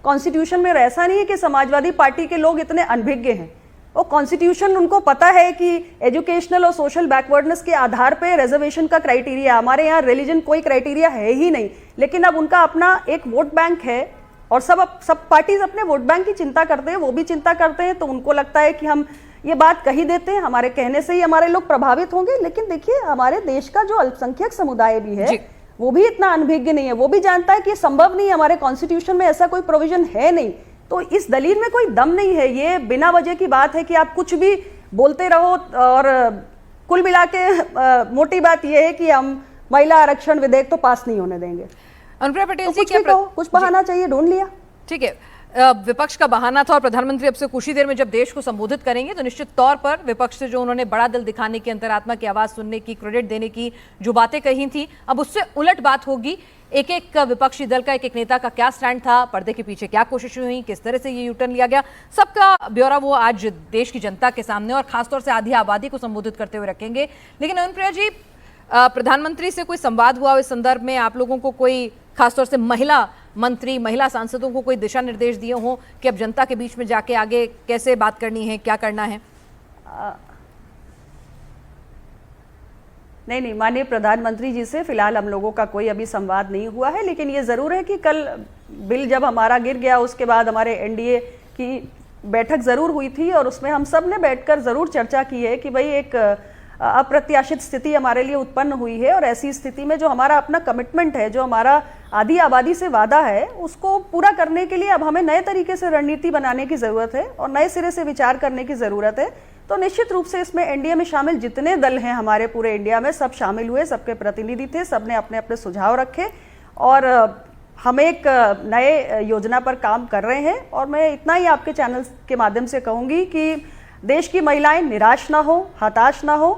Constitution में। ऐसा नहीं है कि समाजवादी पार्टी के लोग इतने अनभिज्ञ हैं, वो कॉन्स्टिट्यूशन उनको पता है कि एजुकेशनल और सोशल बैकवर्डनेस के आधार पे रिजर्वेशन का क्राइटेरिया, हमारे यहाँ रिलीजन कोई क्राइटेरिया है ही नहीं, लेकिन अब उनका अपना एक वोट बैंक है और सब पार्टीज अपने वोट बैंक की चिंता करते हैं, वो भी चिंता करते हैं, तो उनको लगता है कि हम ये बात कही देते हैं, हमारे कहने से ही हमारे लोग प्रभावित होंगे। लेकिन देखिए, हमारे देश का जो अल्पसंख्यक समुदाय भी है वो भी इतना अनभिज्ञ नहीं है, वो भी जानता है कि संभव नहीं, हमारे कॉन्स्टिट्यूशन में ऐसा कोई प्रोविजन है नहीं। तो इस दलील में कोई दम नहीं है, ये बिना वजह की बात है कि आप कुछ भी बोलते रहो। और कुल मिला के मोटी बात यह है कि हम महिला आरक्षण विधेयक तो पास नहीं होने देंगे। अनुप्रिया पटेल जी, कुछ बहाना चाहिए, ढूंढ लिया। ठीक है, विपक्ष का बहाना था और प्रधानमंत्री अब से कुछ ही देर में जब देश को संबोधित करेंगे तो निश्चित तौर पर विपक्ष से जो उन्होंने बड़ा दिल दिखाने की, अंतरात्मा की आवाज सुनने की, क्रेडिट देने की जो बातें कही थी, अब उससे उलट बात होगी। एक एक विपक्षी दल का, एक एक नेता का क्या स्टैंड था, पर्दे के पीछे क्या कोशिशें हुई, किस तरह से ये यूटर्न लिया गया, सबका ब्यौरा वो आज देश की जनता के सामने और खासतौर से आधी आबादी को संबोधित करते हुए रखेंगे। लेकिन अनुप्रिया जी, प्रधानमंत्री से कोई संवाद हुआ इस संदर्भ में? आप लोगों को कोई खासतौर से महिला मंत्री, महिला सांसदों को कोई दिशा निर्देश दिए हों कि अब जनता के बीच में जाके आगे कैसे बात करनी है, क्या करना है? नहीं, माननीय प्रधानमंत्री जी से फिलहाल हम लोगों का कोई अभी संवाद नहीं हुआ है। लेकिन ये जरूर है कि कल बिल जब हमारा गिर गया उसके बाद हमारे एनडीए की बैठक जरूर हुई थी और उसमें हम सब ने बैठकर जरूर चर्चा की है कि भाई एक अप्रत्याशित स्थिति हमारे लिए उत्पन्न हुई है और ऐसी स्थिति में जो हमारा अपना कमिटमेंट है, जो हमारा आधी आबादी से वादा है, उसको पूरा करने के लिए अब हमें नए तरीके से रणनीति बनाने की जरूरत है और नए सिरे से विचार करने की जरूरत है। तो निश्चित रूप से इसमें एनडीए में शामिल जितने दल हैं हमारे पूरे इंडिया में, सब शामिल हुए, सबके प्रतिनिधि थे, सबने अपने अपने सुझाव रखे और हम एक नए योजना पर काम कर रहे हैं। और मैं इतना ही आपके चैनल के माध्यम से कहूंगी कि देश की महिलाएं निराश ना हो, हताश ना हो।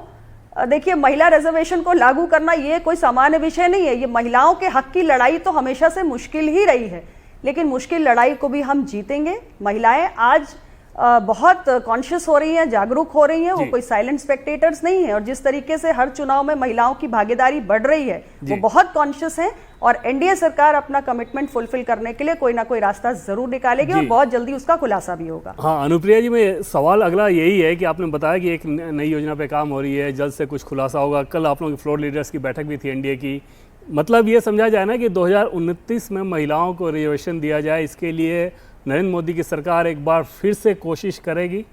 देखिए, महिला रिजर्वेशन को लागू करना ये कोई सामान्य विषय नहीं है। ये महिलाओं के हक की लड़ाई तो हमेशा से मुश्किल ही रही है, लेकिन मुश्किल लड़ाई को भी हम जीतेंगे। महिलाएं आज बहुत कॉन्शियस हो रही हैं, जागरूक हो रही हैं, वो कोई साइलेंट स्पेक्टेटर्स नहीं है। और जिस तरीके से हर चुनाव में महिलाओं की भागीदारी बढ़ रही है, वो बहुत कॉन्शियस हैं और एनडीए सरकार अपना कमिटमेंट फुलफिल करने के लिए कोई ना कोई रास्ता जरूर निकालेगी और बहुत जल्दी उसका खुलासा भी होगा। हाँ अनुप्रिया जी, मैं सवाल अगला यही है कि आपने बताया कि एक नई योजना पे काम हो रही है, जल्द से कुछ खुलासा होगा। कल आप लोगों की फ्लोर लीडर्स की बैठक भी थी एनडीए की। मतलब ये समझा जाए ना कि 2029 में महिलाओं को रिजर्वेशन दिया जाए, इसके लिए नरेंद्र मोदी की सरकार एक बार फिर से कोशिश करेगी?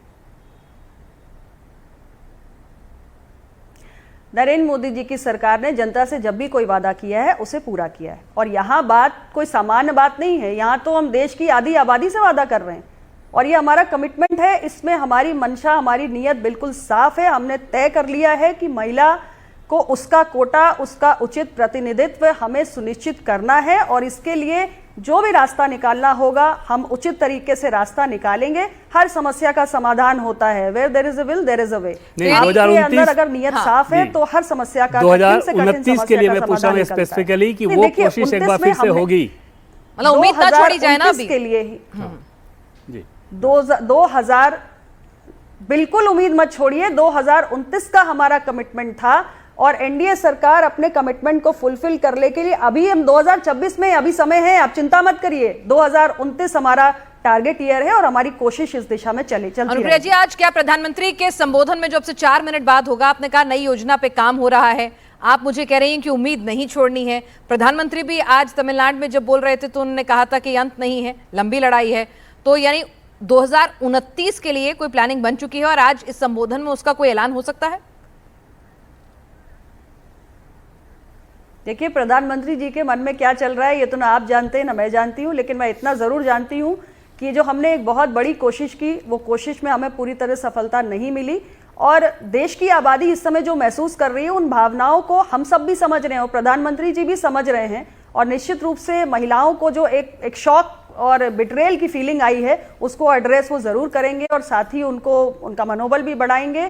नरेंद्र मोदी जी की सरकार ने जनता से जब भी कोई वादा किया है उसे पूरा किया है और यहाँ बात कोई सामान्य बात नहीं है। यहाँ तो हम देश की आधी आबादी से वादा कर रहे हैं और ये हमारा कमिटमेंट है। इसमें हमारी मंशा, हमारी नीयत बिल्कुल साफ है। हमने तय कर लिया है कि महिला को उसका कोटा, उसका उचित प्रतिनिधित्व हमें सुनिश्चित करना है और इसके लिए जो भी रास्ता निकालना होगा हम उचित तरीके से रास्ता निकालेंगे। हर समस्या का समाधान होता है, where there is a will there is a way. आपके अंदर अगर नीयत साफ है तो हर समस्या का 2029 के लिए मैं पूछा मैं स्पेसिफिकली कि वो कोशिश एक बार फिर से होगी। मतलब उम्मीद ना छोड़ी जाए ना अभी के लिए ही जी 2000 बिल्कुल उम्मीद मत छोड़िए। 2029 का हमारा कमिटमेंट था और एनडीए सरकार अपने कमिटमेंट को फुलफिल करने के लिए अभी हम 2026 में अभी समय है, आप चिंता मत करिए। 2029 हमारा टारगेट ईयर है और हमारी कोशिश इस दिशा में चलती अनुप्रिया जी, आज क्या प्रधानमंत्री के संबोधन में जो अब से 4 मिनट बाद होगा, आपने कहा नई योजना पे काम हो रहा है, आप मुझे कह रही हैं कि उम्मीद नहीं छोड़नी है। प्रधानमंत्री भी आज तमिलनाडु में जब बोल रहे थे तो उन्होंने कहा था कि अंत नहीं है, लंबी लड़ाई है। तो यानी 2029 के लिए कोई प्लानिंग बन चुकी है और आज इस संबोधन में उसका कोई ऐलान हो सकता है? देखिए, प्रधानमंत्री जी के मन में क्या चल रहा है ये तो ना आप जानते हैं ना मैं जानती हूँ, लेकिन मैं इतना जरूर जानती हूँ कि जो हमने एक बहुत बड़ी कोशिश की, वो कोशिश में हमें पूरी तरह सफलता नहीं मिली और देश की आबादी इस समय जो महसूस कर रही है उन भावनाओं को हम सब भी समझ रहे हैं और प्रधानमंत्री जी भी समझ रहे हैं। और निश्चित रूप से महिलाओं को जो एक शॉक और बिट्रेयल की फीलिंग आई है उसको एड्रेस वो जरूर करेंगे और साथ ही उनका मनोबल भी बढ़ाएंगे।